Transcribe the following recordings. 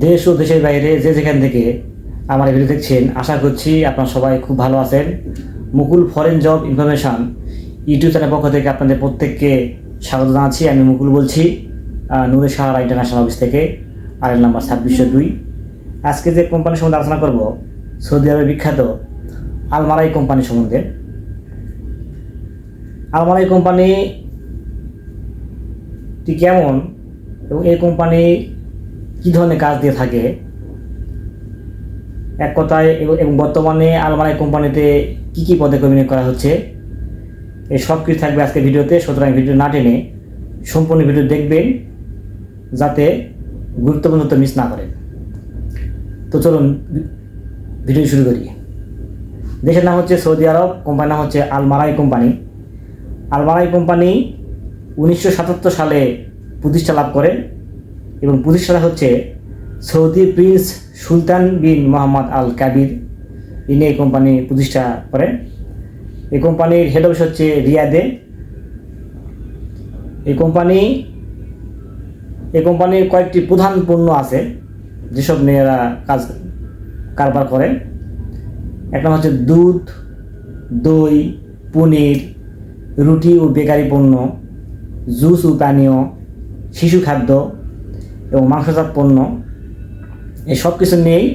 দেশ ও দেশের বাইরে যে যেখান থেকে আমার ভিডিও দেখছেন, আশা করছি আপনারা সবাই খুব ভালো আছেন। Mukul foreign job information YouTube channel পক্ষ থেকে আপনাদের প্রত্যেককে স্বাগত জানাচ্ছি। আমি মুকুল বলছি, নূরে সাহারা ইন্টারন্যাশনাল অফিস থেকে, আরেল নাম্বার 2602। আজকে যে কোম্পানির সম্বন্ধে আলোচনা করব, সৌদি আরবের বিখ্যাত আলমারাই কোম্পানি সম্বন্ধে। আলমারাই কোম্পানিটি কেমন এবং এই কোম্পানি কী ধরনের কাজ দিয়ে থাকে, এক কথায় এবং বর্তমানে আলমারাই কোম্পানিতে কী কী পদে নিয়োগ করা হচ্ছে, এই সব কিছু থাকবে আজকে ভিডিওতে। সুতরাং ভিডিও না টেনে সম্পূর্ণ ভিডিও দেখবেন, যাতে গুরুত্বপূর্ণ তথ্য মিস না করেন। তো চলুন ভিডিও শুরু করি। দেশের নাম হচ্ছে সৌদি আরব, কোম্পানির নাম হচ্ছে আলমারাই কোম্পানি। আলমারাই কোম্পানি 1977 সালে প্রতিষ্ঠা লাভ করে এবং প্রতিষ্ঠাতা হচ্ছে সৌদি প্রিন্স সুলতান বিন মোহাম্মদ আল কাবির। ইনি এই কোম্পানি প্রতিষ্ঠা করেন। এই কোম্পানির হেড অফিস হচ্ছে রিয়াদে। এই কোম্পানির কয়েকটি প্রধান পণ্য আছে যেসব নিয়ে এরা কারবার করে। একটা হচ্ছে দুধ, দই, পনির, রুটি ও বেকারি পণ্য, জুস ও পানীয়, শিশু খাদ্য এবং মাংসজাত পণ্য। এই সব কিছু নিয়েই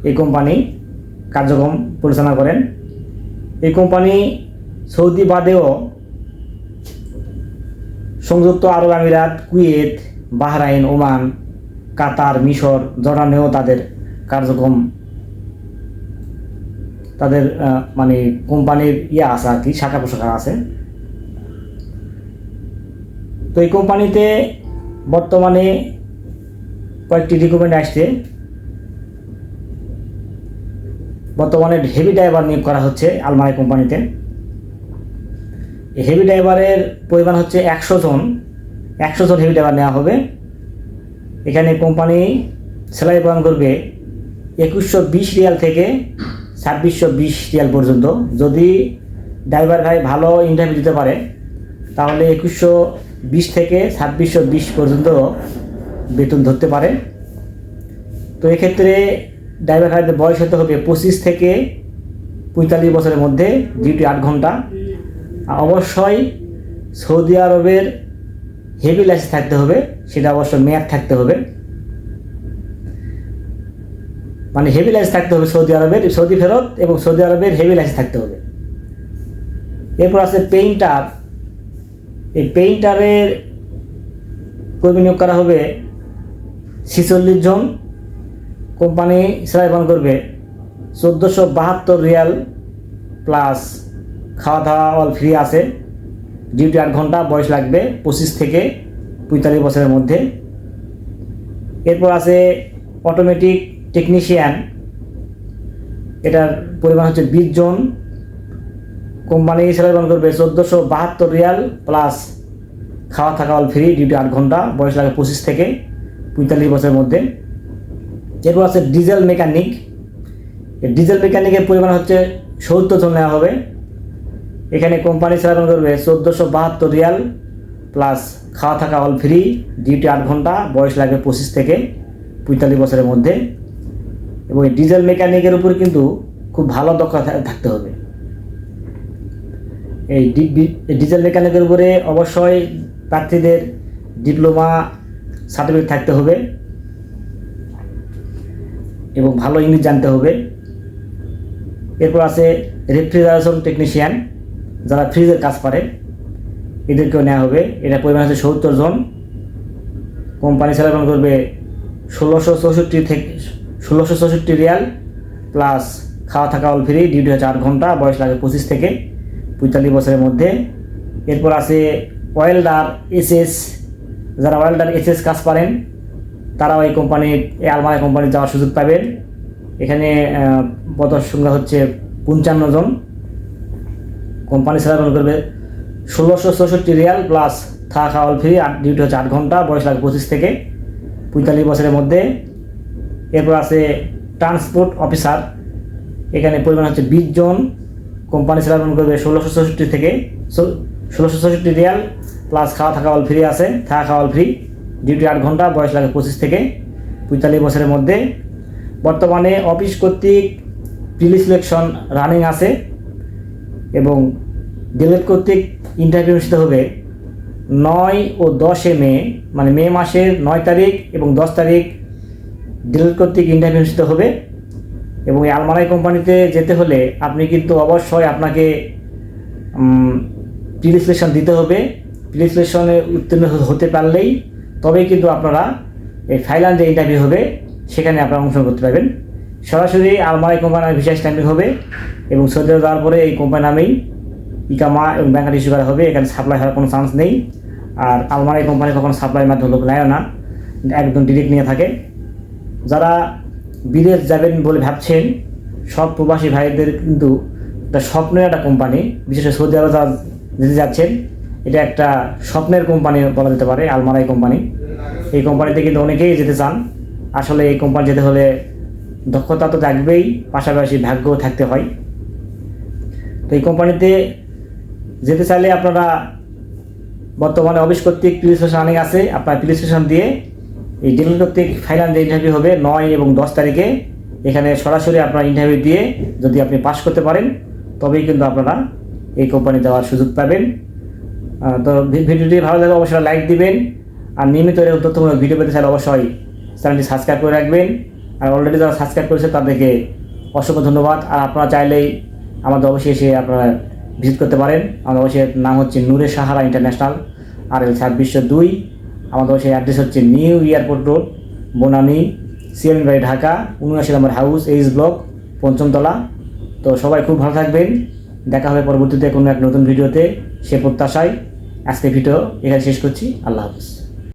এই কোম্পানি কার্যক্রম পরিচালনা করেন। এই কোম্পানি সৌদি বাদেও সংযুক্ত আরব আমিরাত, কুয়েত, বাহরাইন, ওমান, কাতার, মিশর, জর্ডানেও তাদের কার্যক্রম, তাদের কোম্পানির আছে আর কি, শাখা প্রশাখা আছে। তো এই কোম্পানিতে বর্তমানে কয়েকটি রিক্রুটমেন্ট আসছে। বর্তমানে হেভি ড্রাইভার নিয়োগ করা হচ্ছে আলমারাই কোম্পানিতে। এই হেভি ড্রাইভারের পরিমাণ হচ্ছে 100 জন হেভি ড্রাইভার নেওয়া হবে। এখানে কোম্পানি স্যালারি প্রদান করবে 2120 রিয়াল থেকে 2620 রিয়াল পর্যন্ত। যদি ড্রাইভার ভাই ভালো ইন্টারভিউ দিতে পারে তাহলে 2120 থেকে 2620 পর্যন্ত বেতন ধরতে পারে। তো এক্ষেত্রে ড্রাইভার ভাইদের বয়স হতে হবে 25 থেকে 45 বছরের মধ্যে, ডিউটি 8 ঘন্টা। অবশ্যই সৌদি আরবের হেভি লাইসেন্স থাকতে হবে, সেটা অবশ্যই মেয়াদ থাকতে হবে, হেভি লাইসেন্স থাকতে হবে সৌদি ফেরত এবং সৌদি আরবের হেভি লাইসেন্স থাকতে হবে। এরপর আছে পেইন্টার। এই পেইন্টারের কর্মী নিয়োগ করা হবে 46 জন। কোম্পানি স্যালারি প্রদান করবে 1472 রিয়াল প্লাস খাওয়া দাওয়া অল ফ্রি আছে। ডিউটি 8 ঘন্টা, বয়স লাগবে 25 থেকে 45 বছরের মধ্যে। এরপর আছে অটোমেটিক টেকনিশিয়ান। এটার পরিমাণ হচ্ছে 20 জন। কোম্পানি স্যালারি প্রদান করবে 1472 রিয়াল প্লাস খাওয়া থাকা অল ফ্রি, ডিউটি 8 ঘন্টা, বয়স লাগে 25 থেকে 45 বছরের মধ্যে। এরপর আছে ডিজেল মেকানিক। এই ডিজেল মেকানিকের পরিমাণ হচ্ছে 70 জন নেওয়া হবে। এখানে কোম্পানি স্যালারি প্রদান করবে 1472 রিয়াল প্লাস খাওয়া থাকা অল ফ্রি, ডিউটি 8 ঘন্টা, বয়স লাগবে 25 থেকে 45 বছরের মধ্যে। এবং এই ডিজেল মেকানিকের উপর কিন্তু খুব ভালো দক্ষতা থাকতে হবে। এই ডিজেল মেকানিকের উপরে অবশ্যই প্রার্থীদের ডিপ্লোমা সার্টিফিকেট থাকতে হবে এবং ভালো ইংলিশ জানতে হবে। এরপর আছে রেফ্রিজারেশন টেকনিশিয়ান, যারা ফ্রিজের কাজ পারে, এদেরকেও নেওয়া হবে। এটা পরিমাণ হচ্ছে 70 জন। কোম্পানি স্যালারি প্রদান করবে 1664 রিয়াল প্লাস খাওয়া থাকা অল ফ্রি, ডিউটি হচ্ছে 8 ঘন্টা, বয়স লাগে 25 থেকে 45 বছরের মধ্যে। এরপর আছে ওয়েল্ডার এসএস। যারা ওয়েল্ডার এসএস কাজ পারেন তারাও এই আলমারাই কোম্পানি যাওয়ার সুযোগ পাবেন। এখানে পদের সংখ্যা হচ্ছে 55 জন। কোম্পানি স্যালারি প্রদান করবে 1664 রিয়াল প্লাস থাকা খাওয়া অল ফ্রি, ডিউটি হচ্ছে 8 ঘন্টা, বয়স লাগে 25 থেকে 45 বছরের মধ্যে। এরপর আছে ট্রান্সপোর্ট অফিসার। এখানে পরিমাণ হচ্ছে 20 জন। কোম্পানি স্যালারি প্রদান করবে 1664 রিয়াল প্লাস খাওয়া থাকা অল ফ্রি আছে, থাকা খাওয়া অল ফ্রি, ডিউটি 8 ঘন্টা, বয়স লাগে 25 থেকে 45 বছরের মধ্যে। বর্তমানে অফিস কর্তৃক প্রি সিলেকশন রানিং আছে এবং ডিএলএড কর্তৃক ইন্টারভিউ অনুষ্ঠিত হবে 9 ও 10 মে, মানে মে মাসের 9 তারিখ এবং 10 তারিখ ডিএলএড কর্তৃক ইন্টারভিউ অনুষ্ঠিত হবে। এবং এই আলমারাই কোম্পানিতে যেতে হলে আপনি কিন্তু অবশ্যই আপনাকে প্রি সিলেকশন দিতে হবে। প্রি সিলেকশনে উত্তীর্ণ হতে পারলেই তবেই কিন্তু আপনারা এই ফাইনাল যে ইন্টারভিউ হবে সেখানে আপনারা অংশগ্রহণ করতে পারবেন। সরাসরি আলমারাই কোম্পানির ভিসা স্ট্যাম্পিং হবে এবং সৌদি আরব যাওয়ার পরে এই কোম্পানি নামেই ইকামা এবং ব্যাংক কার্ড ইস্যু করা হবে। এখানে সাপ্লাই হওয়ার কোনো চান্স নেই। আর আলমারাই কোম্পানি কখনো সাপ্লাইয়ের মাধ্যমে লোক নেয় না, একদম ডিরেক্ট নিয়ে থাকে। যারা বিদেশ যাবেন বলে ভাবছেন, সব প্রবাসী ভাইদের কিন্তু একটা স্বপ্নের একটা কোম্পানি, বিশেষ করে সৌদি আরব যেতে যাচ্ছেন, এটা একটা স্বপ্নের কোম্পানি বলা যেতে পারে আলমারাই কোম্পানি। এই কোম্পানিতে কিন্তু অনেকেই যেতে চান। আসলে এই কোম্পানি যেতে হলে দক্ষতা তো থাকবেই, পাশাপাশি ভাগ্যও থাকতে হয়। তো এই কোম্পানিতে যেতে চাইলে আপনারা বর্তমানে অফিস কর্তৃক প্রি সিলেকশন রানিং আছে, আপনার প্রি সিলেকশন দিয়ে এই ডিএলএড কর্তৃক ফাইনাল যে ইন্টারভিউ হবে 9 এবং 10 তারিখে, এখানে সরাসরি আপনার ইন্টারভিউ দিয়ে যদি আপনি পাস করতে পারেন তবেই কিন্তু আপনারা এই কোম্পানি যাওয়ার সুযোগ পাবেন। তো ভিডিওটি ভালো লাগলে অবশ্যই লাইক দিবেন, আর নিয়মিত এরকম তথ্যমূলক ভিডিও পেতে চাইলে অবশ্যই চ্যানেলটি সাবস্ক্রাইব করে রাখবেন। আর অলরেডি যারা সাবস্ক্রাইব করেছে তাদেরকে অসংখ্য ধন্যবাদ। আর আপনারা চাইলেই আমাদের অবশ্যই এসে আপনারা ভিজিট করতে পারেন। আমাদের অবশ্যই নাম হচ্ছে নূরে সাহারা ইন্টারন্যাশনাল, RL 2602। আমাদের অবশ্যই অ্যাড্রেস হচ্ছে new airport road, Banani, CMN বাড়ি, ঢাকা 79 নম্বর হাউস, এইচ ব্লক, 5ম তলা। তো সবাই খুব ভালো থাকবেন। দেখা হবে পরবর্তীতে কোনো এক নতুন ভিডিওতে, সে প্রত্যাশায় আজকে ভিডিও এখানে শেষ করছি। আল্লাহ হাফিজ।